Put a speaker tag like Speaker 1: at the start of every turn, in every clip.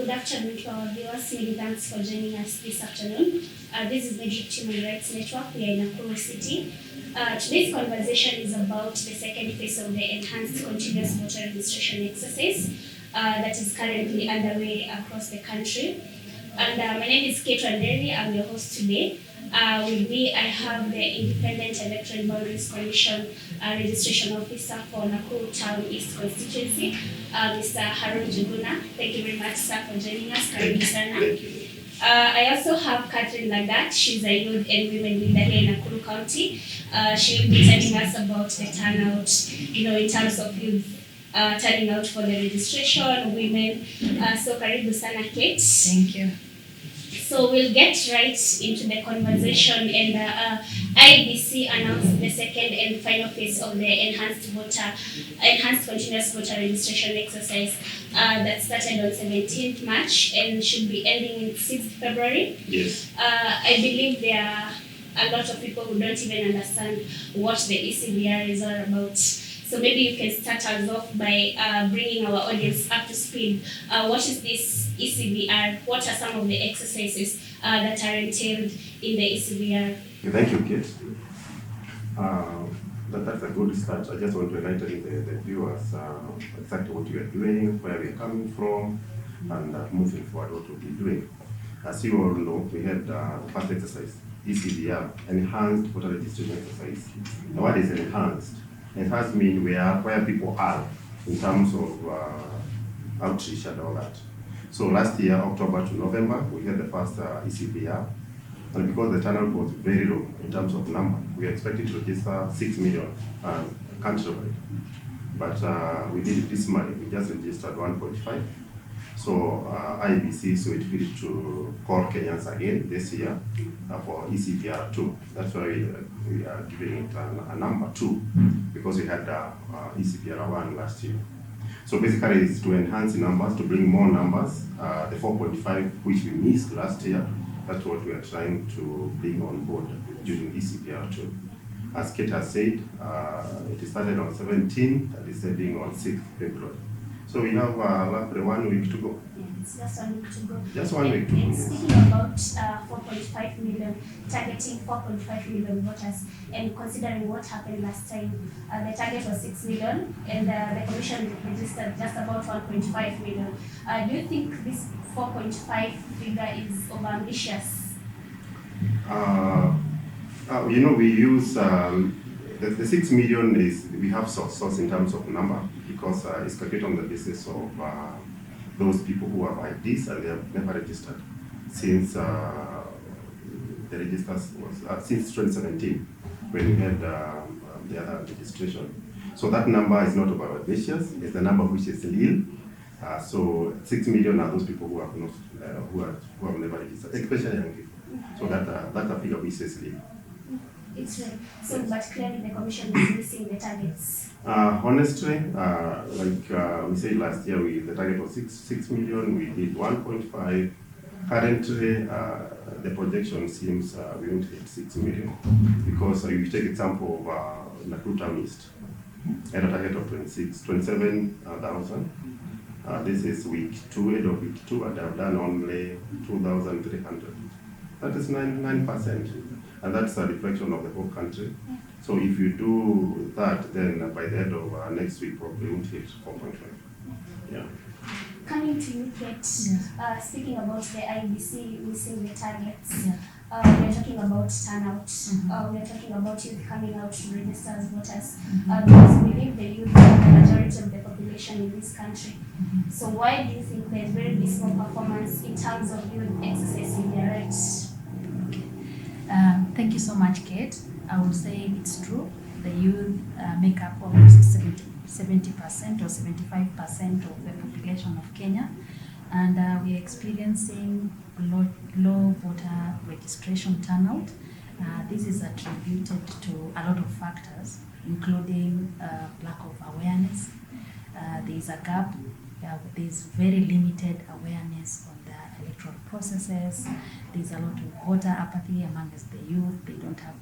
Speaker 1: Good afternoon to our viewers. Many thanks for joining us this afternoon. This is Egypt Human Rights Network. We are in Nakuru City. Today's conversation is about the second phase of the enhanced continuous voter registration exercise that is currently underway across the country. And my name is Kate Wanderi. I'm your host today. With me, I have the Independent Electoral Boundaries Commission Registration Officer for Nakuru Town East Constituency, Mr. Harold Juguna. Thank you very much, sir, for joining us. Karibu sana. I also have Catherine Lagat. She's a youth and women leader here in Nakuru County. She will be telling us about the turnout, in terms of youth turning out for the registration, women. So karibu sana, Kate.
Speaker 2: Thank you.
Speaker 1: So we'll get right into the conversation, and IEBC announced the second and final phase of the enhanced continuous voter registration exercise that started on 17th March and should be ending in 6th February.
Speaker 3: Yes.
Speaker 1: I believe there are a lot of people who don't even understand what the ECVR is all about. So maybe you can start us off by bringing our audience up to speed. What is this ECVR? What are some of the exercises that are entailed in the ECVR?
Speaker 3: Thank you, Kate. That's a good start. I just want to enlighten the viewers exactly what we are doing, where we are coming from, and moving forward what we'll be doing. As you all know, we had the first exercise, ECVR, Enhanced Voter Registration Exercise. Now, what is enhanced? Enhanced means where people are in terms of outreach and all that. So last year, October to November, we had the first ECVR. And because the turnout was very low in terms of number, we expected to register 6 million countrywide. But we did it this month, we just registered 1.5. So IEBC so it fit to call Kenyans again this year for ECVR 2. That's why we are giving it a number 2, because we had ECVR 1 last year. So basically it's to enhance numbers, to bring more numbers. The 4.5 which we missed last year, that's what we are trying to bring on board during ECVR 2. As Kate has said, it started on 17th and it's ending on 6th February. So we have roughly 1 week to go.
Speaker 1: Yeah, it's just 1 week to go.
Speaker 3: Just 1 week to go.
Speaker 1: And speaking about 4.5 million, targeting 4.5 million voters, and considering what happened last time, the target was 6 million, and the commission registered just about 1.5 million. Do you think this 4.5 figure is overambitious?
Speaker 3: We use the 6 million is, we have source in terms of number, because it's calculated on the basis of those people who have IDs and they have never registered since the registers was since 2017 when we had the other registration. So that number is not over ambitious; it's the number which is real. So 6 million are those people who have not who have never registered, especially young people. So that's a figure which is real.
Speaker 1: It's right. So, but clearly the commission is missing the targets.
Speaker 3: Honestly, like we said last year, the target was 6 million. We did 1.5. Currently, the projection seems we won't hit 6 million, because if you take example of Nakuru Town East, at a target of 27,000. This is week 2, end of week 2, and I've done only 2,300. That is 9%. And that's a reflection of the whole country. So if you do that, then by the end of next week, probably won't hit 4.5. Yeah.
Speaker 1: Coming to you, Kate, speaking about the IEBC missing the targets, we are talking about turnout. We are talking about youth coming out to register as voters. Because we believe the youth are the majority of the population in this country. So why do you think there's very dismal performance in terms of youth exercising their rights?
Speaker 2: Thank you so much, Kate. I would say it's true. The youth make up almost 70% or 75% of the population of Kenya, and we are experiencing low voter registration turnout. This is attributed to a lot of factors, including lack of awareness. There is a gap. There is very limited awareness on the electoral processes. There's a lot of voter apathy amongst the youth. They don't have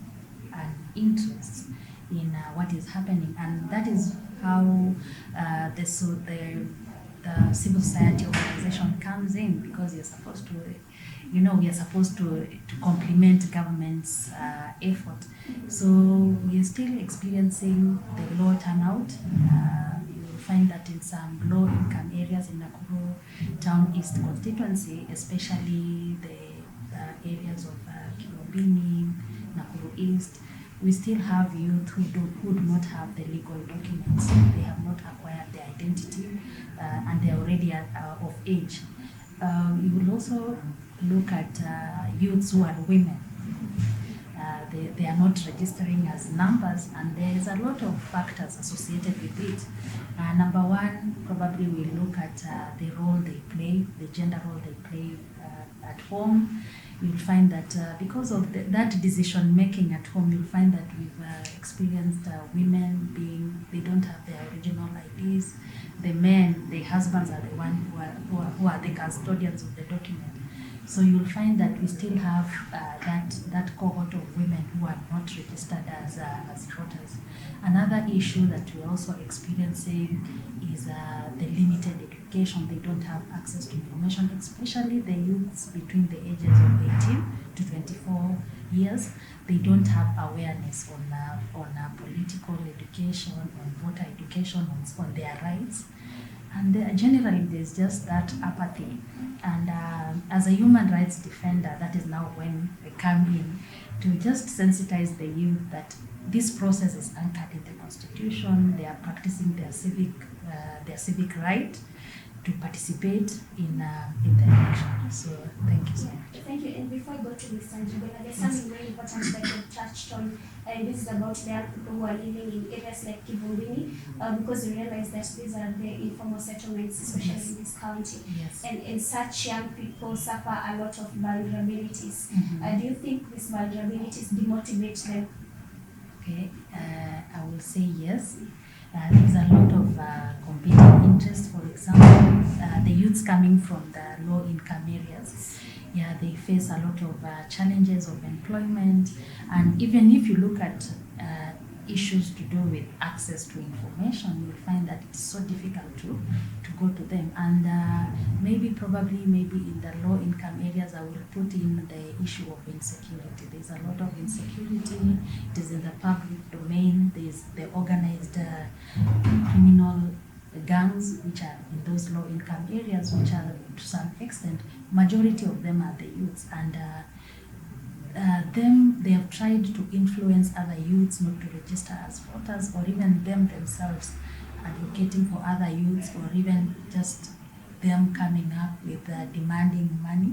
Speaker 2: an interest in what is happening, and that is how the the civil society organization comes in, because you're supposed to, we are supposed to complement government's effort. So we are still experiencing the low turnout. You will find that in some low-income areas in Nakuru Town East constituency, especially the areas of Kilobini, Nakuru East, we still have youth who do not have the legal documents. They have not acquired their identity, and they are already of age. You will also look at youths who are women. They are not registering as numbers, and there is a lot of factors associated with it. Number one, probably we look at the role they play, the gender role they play at home. You'll find that because of that decision making at home, you'll find that we've experienced women they don't have their original IDs. The men, the husbands are the ones who are the custodians of the document. So you'll find that we still have that cohort of women who are not registered as voters. Another issue that we're also experiencing is the limited education. They don't have access to information, especially the youths between the ages of 18 to 24 years. They don't have awareness on political education, on voter education, on their rights. And generally, there's just that apathy. And as a human rights defender, that is now when we come in to just sensitize the youth that this process is anchored in the Constitution. They are practicing their civic right to participate in the election. So thank you so much.
Speaker 1: Thank you. And before I go to Mr. Njuguna, there's something very important that you touched on, and this is about the young people who are living in areas like Kivumbini, because we realize that these are the informal settlements, especially in this county.
Speaker 2: Yes.
Speaker 1: And such young people suffer a lot of vulnerabilities.
Speaker 2: Mm-hmm.
Speaker 1: Do you think these vulnerabilities demotivate them?
Speaker 2: Okay, I will say yes. There's a lot of competing interests. For example, the youths coming from the low-income areas, they face a lot of challenges of employment. And even if you look at issues to do with access to information, you will find that it's so difficult to go to them. And maybe in the low-income areas, I will put in the issue of insecurity. There's a lot of insecurity. It is in the public domain. There's the organized criminal gangs, which are in those low-income areas, which are to some extent, majority of them are the youths. And they have tried to influence other youths not to register as voters, or even them themselves advocating for other youths, or even just them coming up with demanding money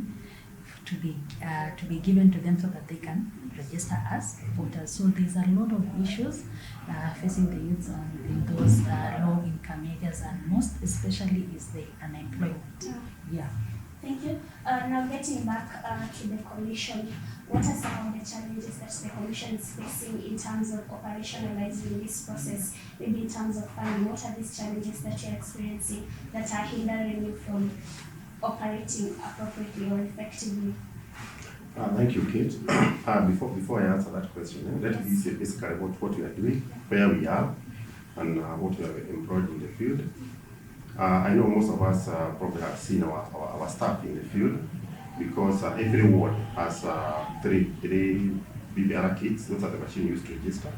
Speaker 2: to be given to them so that they can register as voters. So there's a lot of issues facing the youths in those low-income areas, and most especially is the unemployment. Yeah.
Speaker 1: Thank you. Now getting back to the Commission, what are some of the challenges that the Commission is facing in terms of operationalizing this process? Maybe in terms of funding, what are these challenges that you're experiencing that are hindering you from operating appropriately or effectively?
Speaker 3: Thank you, Kate. Before I answer that question, let me say basically what we are doing, where we are, and what we have employed in the field. I know most of us probably have seen our staff in the field, because every ward has three BBR kits. Those are the machines used to register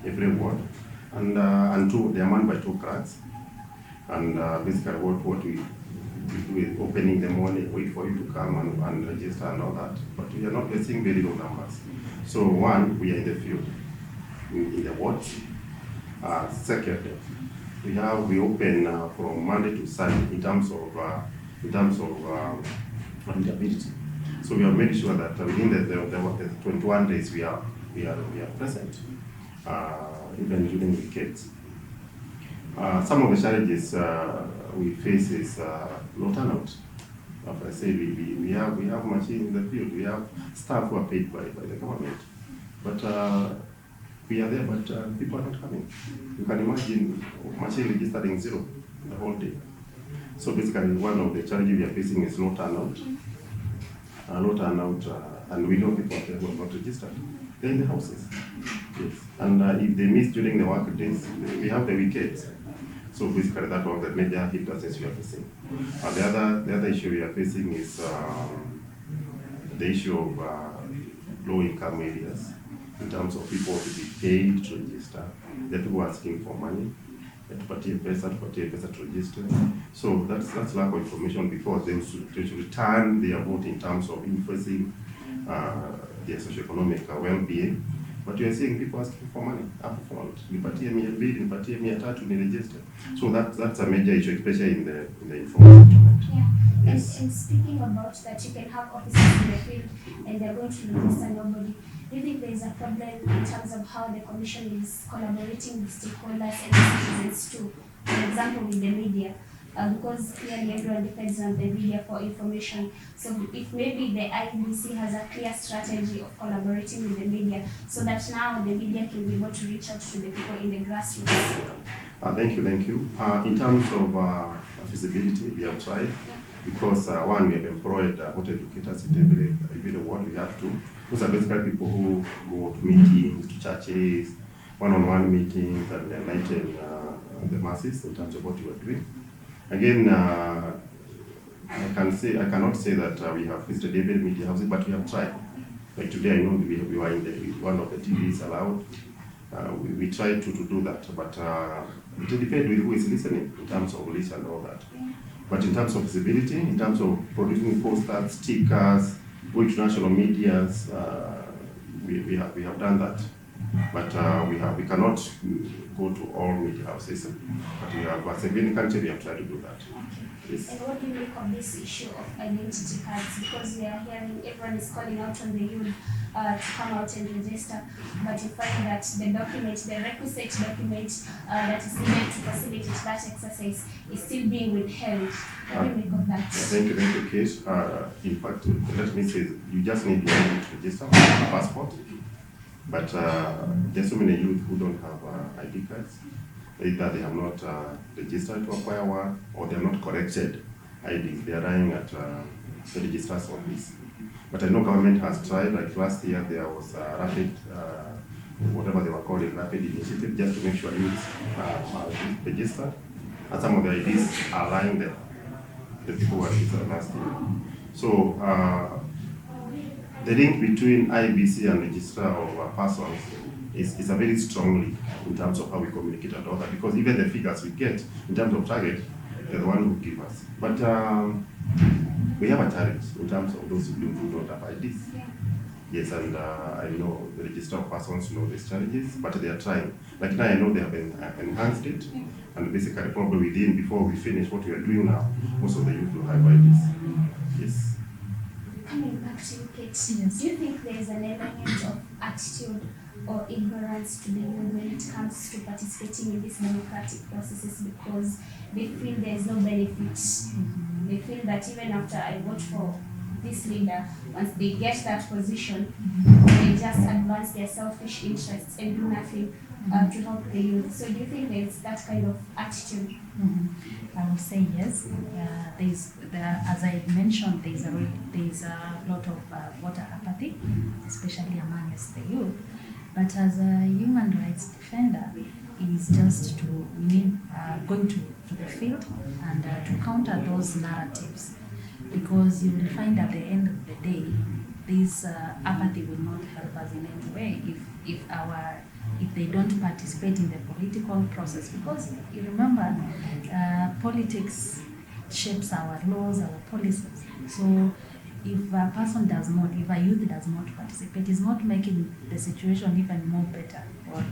Speaker 3: every ward, and two, they are manned by 2 clerks. And basically what we do is opening in the morning, wait for you to come and register and all that. But we are not getting very low numbers. So one, we are in the field, in the wards. Second, we open from Monday to Sunday in terms of accountability. So we have made sure that within the 21 days we are present, even during weekends. Some of the challenges we face is low turnout. As I say, we have machines in the field. We have staff who are paid by the government, but we are there, but people are not coming. You can imagine machine registering 0 the whole day. So basically, one of the challenges we are facing is low turnout. And we know people who are not registered. They're in the houses. Yes. And if they miss during the work days, we have the weekends. So basically that one the major hindrances we are facing. The other issue we are facing is the issue of low income areas in terms of people to be paid to register. There are people asking for money. Tupatie pesa to register. So that's lack of information before they should return their vote in terms of influencing their socioeconomic well-being. But you are seeing people asking for money upfront. Nipatie 200, nipatie 300 ni register. So that's a major issue, especially in the informal settlement.
Speaker 1: Yeah.
Speaker 3: Yes.
Speaker 1: And speaking about that, you can have officers in the field and they're going to register nobody. Do you think there is a problem in terms of how the commission is collaborating with stakeholders and citizens too? For example, with the media, because clearly everyone depends on the media for information. So if maybe the IEBC has a clear strategy of collaborating with the media, so that now the media can be able to reach out to the people in the grassroots.
Speaker 3: Thank you. In terms of feasibility, we have tried. Because one, we have employed voter educators in every ward we have to. Those are basically people who go to meetings, to churches, one-on-one meetings, and enlighten the masses in terms of what you are doing. Again, I cannot say that we have visited every media houses, but we have tried. Like today, I know we were in one of the TVs allowed. We tried to do that, but it depends with who is listening in terms of list and all that. But in terms of visibility, in terms of producing posters, stickers, going to national medias, we have done that. But we cannot go to all media houses. But we have, as a given country, we have tried to do that.
Speaker 1: Okay.
Speaker 3: Yes.
Speaker 1: And what do you make of this issue of identity cards? Because we are hearing everyone is calling out on the youth to come out and register, but you find that the requisite document that is needed to facilitate that exercise is still being withheld. What do you make of that?
Speaker 3: Thank you, Kate. In fact, let me say, you just need to register a passport. But there's so many youth who don't have ID cards. Either they have not registered to acquire one, or they have not corrected IDs. They are lying at the registrar's office. But I know government has tried. Like last year, there was a rapid, whatever they were called, a rapid initiative, just to make sure youths are registered. And some of the IDs are lying there. The people who were registered last year. So the link between IEBC and registrar of persons is a very strong link in terms of how we communicate and all that, because even the figures we get in terms of target, they're the one who give us. But we have a challenge in terms of those who don't have IDs.
Speaker 1: Yeah.
Speaker 3: Yes, and I know the registrar of persons know these challenges, but they are trying. Like now I know they have enhanced it, and basically probably before we finish what we are doing now, most of the youth will have IDs. Yes.
Speaker 1: Coming back to you, Kate,
Speaker 2: Yes.
Speaker 1: do you think there is an element of attitude or ignorance to the youth when it comes to participating in these democratic processes, because they feel there is no benefit? They feel that even after I vote for this leader, once they get that position, they just advance their selfish interests and do nothing to help the youth. So do you think there is that kind of attitude?
Speaker 2: I would say yes. As I mentioned, there is a lot of voter apathy, especially amongst the youth. But as a human rights defender, it is just going to the field and to counter those narratives, because you will find at the end of the day, this apathy will not help us in any way if they don't participate in the political process. Because you remember, politics shapes our laws, our policies. So if a youth does not participate, it's not making the situation even more better, or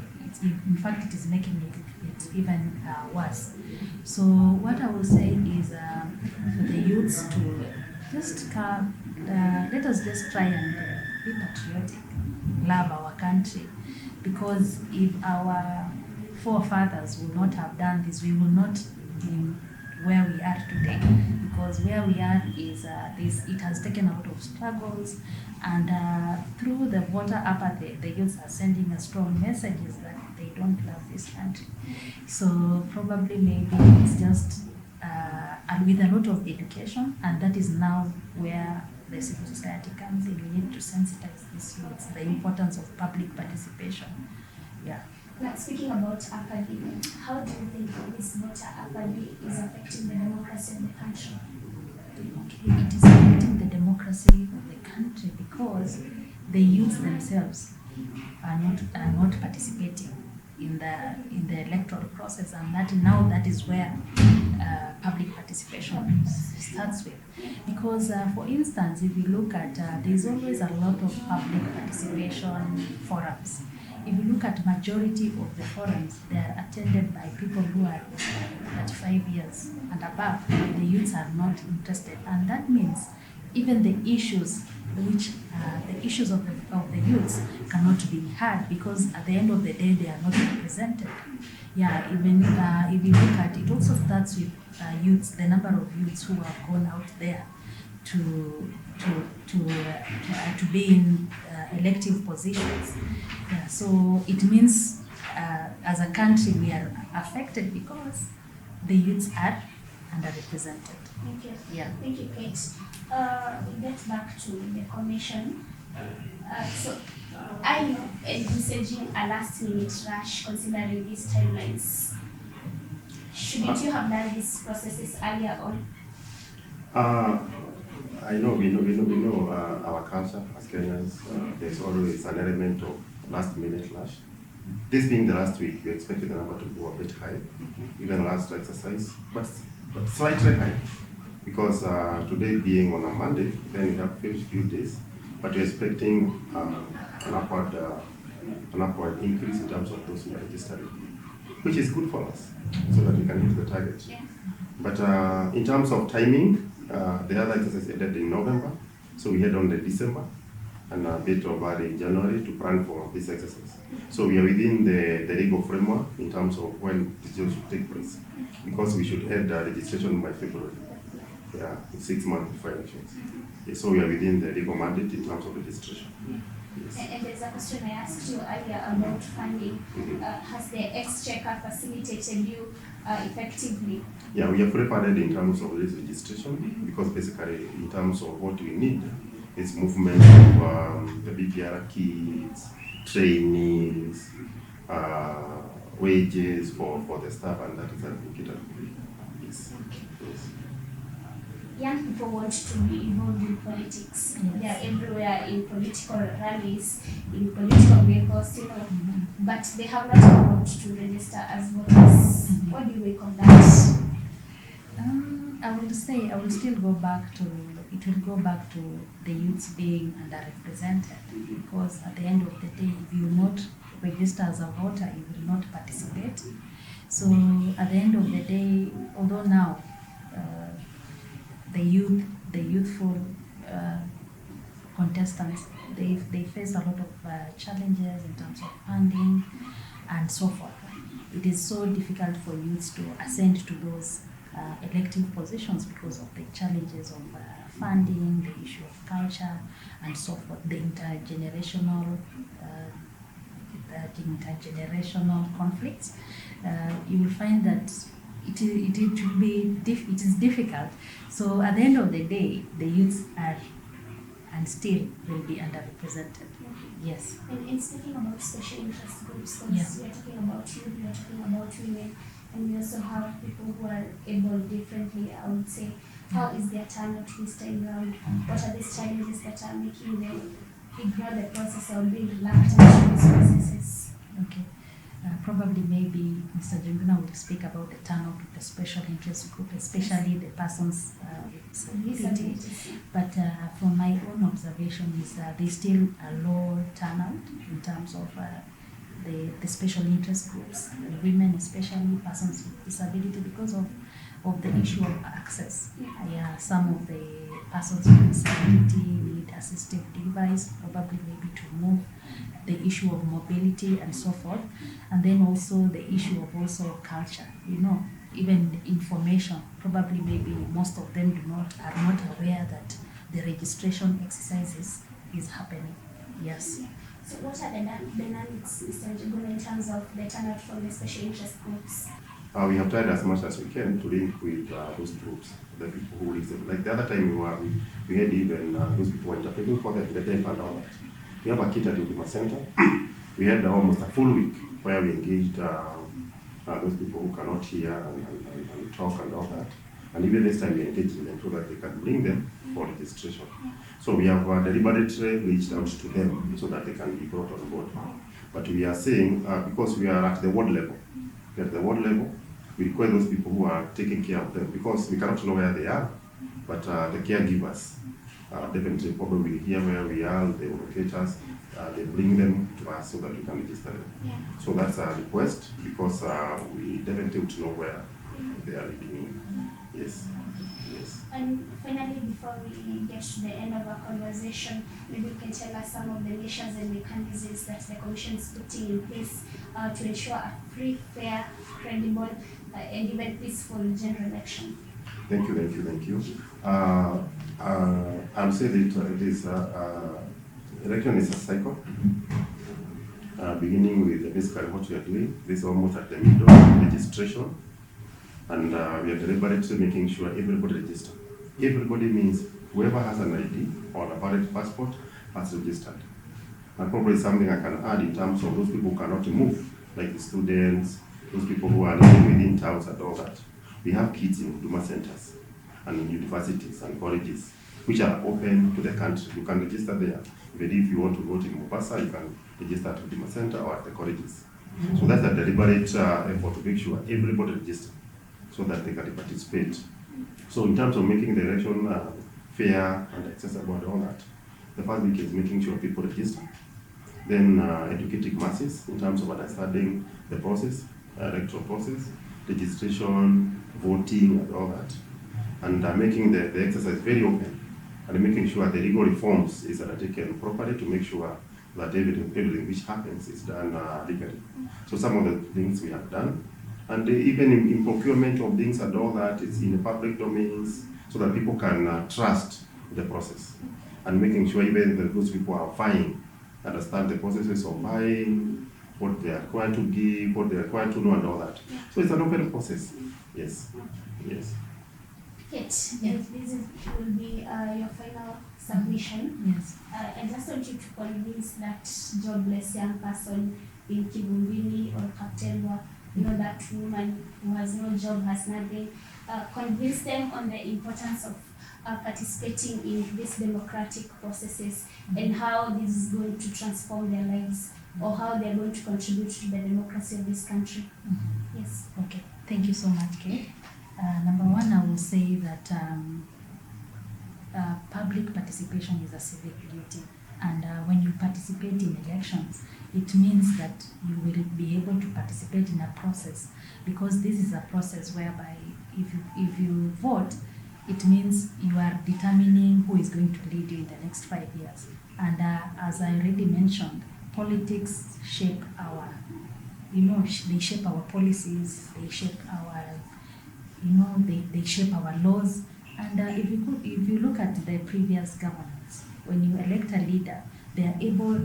Speaker 2: in fact it is making it even worse. So what I will say is for the youths to just let us just try and be patriotic, love our country, because if our forefathers would not have done this, we will not be where we are today, because where we are is it has taken a lot of struggles, and through the voter apathy, the youths are sending a strong messages that they don't love this country. So probably maybe it's just and with a lot of education, and that is now where the civil society comes in. We need to sensitize these youths, the importance of public participation. Yeah.
Speaker 1: Now, speaking about apathy, how do you think this voter apathy is affecting the democracy of the country?
Speaker 2: Okay, it is affecting the democracy of the country because the youth themselves are not participating in the electoral process, and that is where public participation starts with. Because for instance, if you look at there's always a lot of public participation forums. If you look at majority of the forums, they are attended by people who are 35 years and above. The youths are not interested, and that means even the issues the issues of the youths cannot be heard, because at the end of the day they are not represented. Yeah, even if you look at it, also starts with youths, the number of youths who have gone out there to be in elective positions. Yeah, so it means as a country we are affected because the youths are underrepresented.
Speaker 1: Thank you.
Speaker 2: Yeah.
Speaker 1: Thank you, Kate. We get back to the commission. So are you envisaging a last-minute rush considering these timelines? Shouldn't you have done these processes earlier on?
Speaker 3: I know we know our culture as Kenyans. There's always an element of last-minute rush. This being the last week, we expected the number to go a bit high, even last exercise, but slightly high, because today being on a Monday, then we have few days, but we're expecting an upward increase in terms of those who are registered, which is good for us, so that we can hit the target.
Speaker 1: Yeah.
Speaker 3: But in terms of timing, the other exercise ended in November, so we head on to December and a bit of early January to plan for this exercise. So we are within the legal framework in terms of when decisions should take place, because we should end registration by February. Yeah, 6 months before elections. Yeah, so we are within the legal mandate in terms of registration. Yes.
Speaker 1: And there's a question I asked you earlier about funding. Has the Exchequer facilitated you effectively?
Speaker 3: Yeah, we are fully funded in terms of this registration, because basically in terms of what we need is movement of the BPR kids, trainings, wages for the staff, and that is allocated. Yes. Yes.
Speaker 1: Young people want to be involved in politics.
Speaker 2: Yes.
Speaker 1: They are everywhere in political rallies, in political vehicles, but they have not come out to register as voters. What do you make of that?
Speaker 2: I will still go back to, it will go back to the youths being underrepresented, because at the end of the day, if you will not register as a voter, you will not participate. So at the end of the day, although now the youthful contestants, they face a lot of challenges in terms of funding and so forth. It is so difficult for youths to ascend to those elective positions because of the challenges of funding, the issue of culture, and so forth, the intergenerational conflicts. You will find that it is difficult. So at the end of the day, the youths are and still will be underrepresented. Yes.
Speaker 1: And speaking about special interest groups, because
Speaker 2: Yeah.
Speaker 1: we are talking about youth, we are talking about women, and we also have people who are able differently, I would say. How is their turnout this time around? What are these challenges that are making them ignore the process or be reluctant to these processes?
Speaker 2: Okay. Probably maybe Mr. Junguna will speak about the turnout of the special interest group, especially the persons with disability. But from my own observation is there's still a low turnout in terms of the special interest groups, and women, especially persons with disability, because of the issue of access. Yeah, some of the persons with disability need assistive device, probably maybe to move, the issue of mobility and so forth, and then also the issue of also culture, even information, probably maybe most of them are not aware that the registration exercises is happening. Yes.
Speaker 1: So what are the dynamics, Mr. Njuguna, in terms of the turnout from the special interest groups?
Speaker 3: We have tried as much as we can to link with those groups, the people who listen. Like the other time we had even those people interpreting for them, the deaf and all that. We have a kit at the Center. We had almost a full week where we engaged those people who cannot hear and talk and all that. And even this time we engaged them so that they can bring them for registration. So we have deliberately reached out to them so that they can be brought on board. But we are saying, because we are at the ward level, we require those people who are taking care of them, because we cannot know where they are, but the caregivers definitely probably hear where we are, they locate us, they bring them to us so that we can register them.
Speaker 1: Yeah.
Speaker 3: So that's a request, because we definitely want to know where they are living. Yes. Yes.
Speaker 1: And finally, before we get to the end of our conversation, maybe you can tell us some of the measures and mechanisms that the Commission is putting in place to ensure a free, fair, credible, and even peaceful general election.
Speaker 3: Thank you. I'll say that this election is a cycle, beginning with basically what we are doing. This is almost at the middle of registration, and we are deliberately making sure everybody register. Everybody means whoever has an ID or a valid passport has registered. And probably something I can add in terms of those people who cannot move, like the students, those people who are living within towns and all that. We have kids in Huduma centers and in universities and colleges, which are open to the country. You can register there. Even if you want to go to Mombasa, you can register at Huduma center or at the colleges. So that's a deliberate effort to make sure everybody registers so that they can participate. So in terms of making the election fair and accessible and all that, the first thing is making sure people register. Then educating masses in terms of understanding the process, electoral process, registration, voting, and all that, and making the exercise very open, and making sure the legal reforms is undertaken properly to make sure that everything which happens is done legally. So some of the things we have done, and even in procurement of things and all that, it's in the public domains, so that people can trust the process, and making sure even those people are buying understand the processes of buying, what they are required to give, what they are required to know, and all that. So it's an open process. Yes.
Speaker 1: Yes. If this will be your final submission,
Speaker 2: Yes.
Speaker 1: I just want you to convince that jobless young person in Kibumbini or Kaptembwa, that woman who has no job, has nothing, convince them on the importance of participating in these democratic processes and how this is going to transform their lives, or how they're going to contribute to the democracy of this country. Yes.
Speaker 2: Okay, thank you so much, Kate. Number one, I will say that public participation is a civic duty, and when you participate in elections, it means that you will be able to participate in a process, because this is a process whereby if you vote, it means you are determining who is going to lead you in the next 5 years. And as I already mentioned, politics shape our, they shape our policies, they shape our, they shape our laws. And if you look at the previous governments, when you elect a leader, they are able,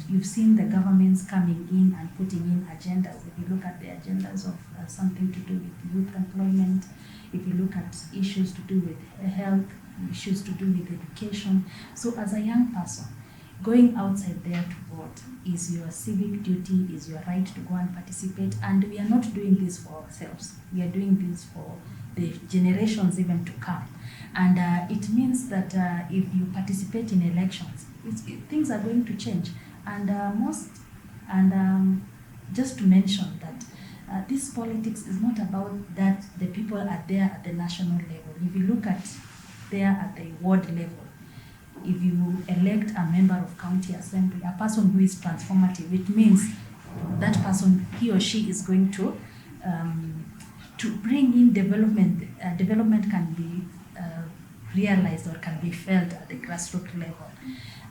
Speaker 2: you've seen the governments coming in and putting in agendas. If you look at the agendas of something to do with youth employment, if you look at issues to do with health, issues to do with education. So as a young person, going outside there to vote is your civic duty, is your right to go and participate. And we are not doing this for ourselves. We are doing this for the generations even to come. And it means that if you participate in elections, things are going to change. And just to mention that this politics is not about that the people are there at the national level. If you look at there at the ward level, if you elect a member of county assembly, a person who is transformative, it means that person, he or she is going to bring in development. Development can be realized or can be felt at the grassroots level.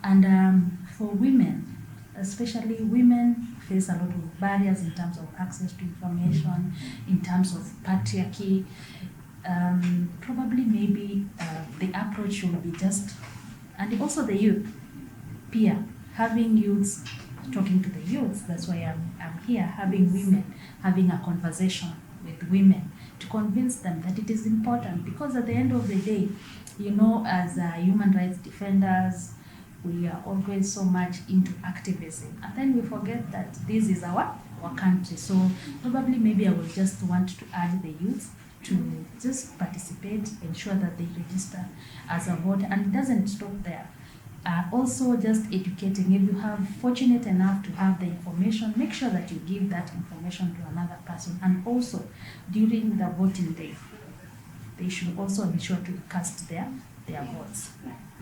Speaker 2: And for women, especially women face a lot of barriers in terms of access to information, in terms of patriarchy. Probably maybe the approach should be just, and also the youth, peer, having youths, talking to the youths. That's why I'm here, having women, having a conversation with women to convince them that it is important, because at the end of the day, as human rights defenders, we are always so much into activism, and then we forget that this is our our country. So probably maybe I will just want to urge the youth to just participate, ensure that they register as a voter, and it doesn't stop there. Also just educating. If you have fortunate enough to have the information, make sure that you give that information to another person. And also during the voting day, they should also be sure to cast their votes.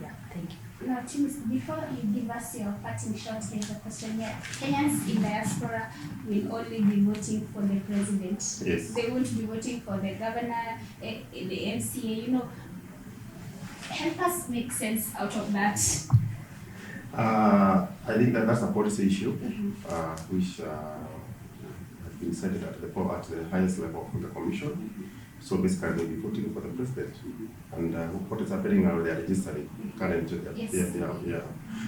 Speaker 2: Yeah, thank you.
Speaker 1: Now, Tim, before you give us your parting shot, there's a question here. Kenyans in diaspora will only be voting for the president.
Speaker 3: Yes.
Speaker 1: They won't be voting for the governor, the MCA, you know. Help us make sense out of that.
Speaker 3: I think that's a policy issue, which has been set at the highest level of the commission. So basically, they'll be voting for the president. And what is happening now, they are registering currently.
Speaker 1: Yes.
Speaker 3: Yeah.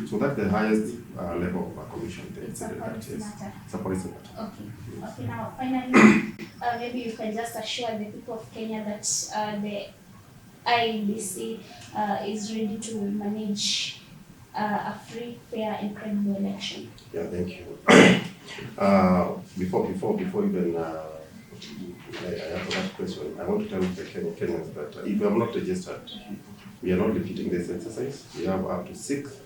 Speaker 3: So that's the highest level of a commission.
Speaker 1: It's a policy matter.
Speaker 3: It's a policy matter.
Speaker 1: Okay, now finally, maybe you can just assure the people of Kenya that the IEBC is ready to manage a free, fair, and credible election.
Speaker 3: Yeah, thank you. Before even I answer that question, I want to tell the Kenyans that if you have not registered, we are not repeating this exercise. We have up to 6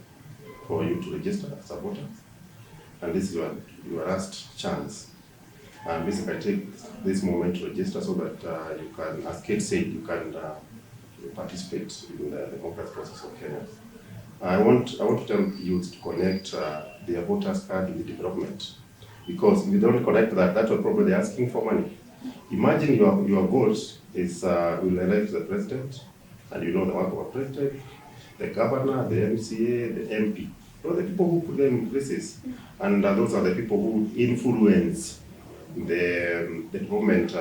Speaker 3: for you to register as a voter, and this is your last chance. And basically, take this moment to register so that you can, as Kate said, you can participate in the democratic process of Kenya. I want to tell youth to connect their voters card with the development, because if you don't connect that, that's what probably they're asking for money. Imagine your goals is will elect the president, and you know the work of a president, the governor, the MCA, the MP. Those are the people who put them in places, and those are the people who influence the development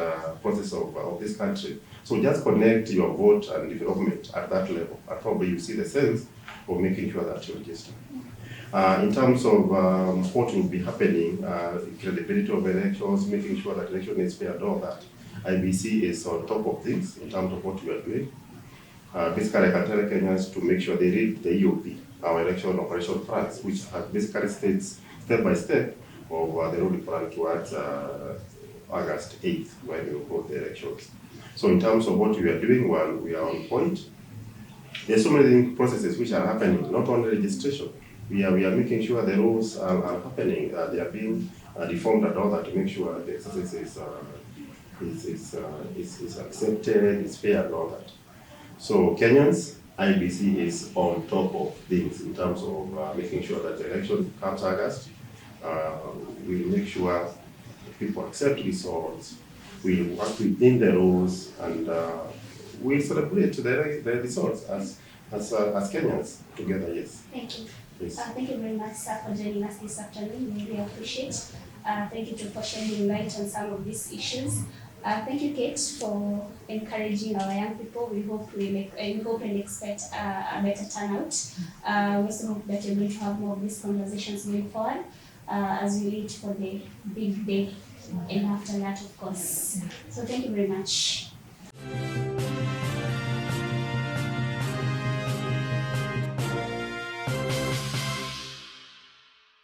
Speaker 3: process of this country. So just connect your vote and development at that level, and probably you see the sense of making sure that you register. In terms of what will be happening, credibility of elections, making sure that election is fair, all that, IEBC is on top of things in terms of what we are doing. Basically, I can tell Kenyans to make sure they read the EOP, our election operation plans, which basically states step by step of the road plan towards August 8th, when we will hold the elections. So in terms of what we are doing, well, we are on point. There's so many processes which are happening, not only registration. We are making sure the rules are happening, they are being reformed and all that to make sure the exercise is accepted, is fair and all that. So Kenyans, IEBC is on top of things in terms of making sure that the election comes August. We will make sure people accept results. We will work within the rules, and we celebrate the results as Kenyans together. Yes.
Speaker 1: Thank you.
Speaker 3: Yes.
Speaker 1: Thank you very much, sir, for joining us this afternoon. We really appreciate. Thank you for shedding light on some of these issues. Thank you, Kate, for encouraging our young people. We hope and expect a better turnout. We also hope that you're going to have more of these conversations going forward as we wait for the big day and after that, of course. So thank you very much.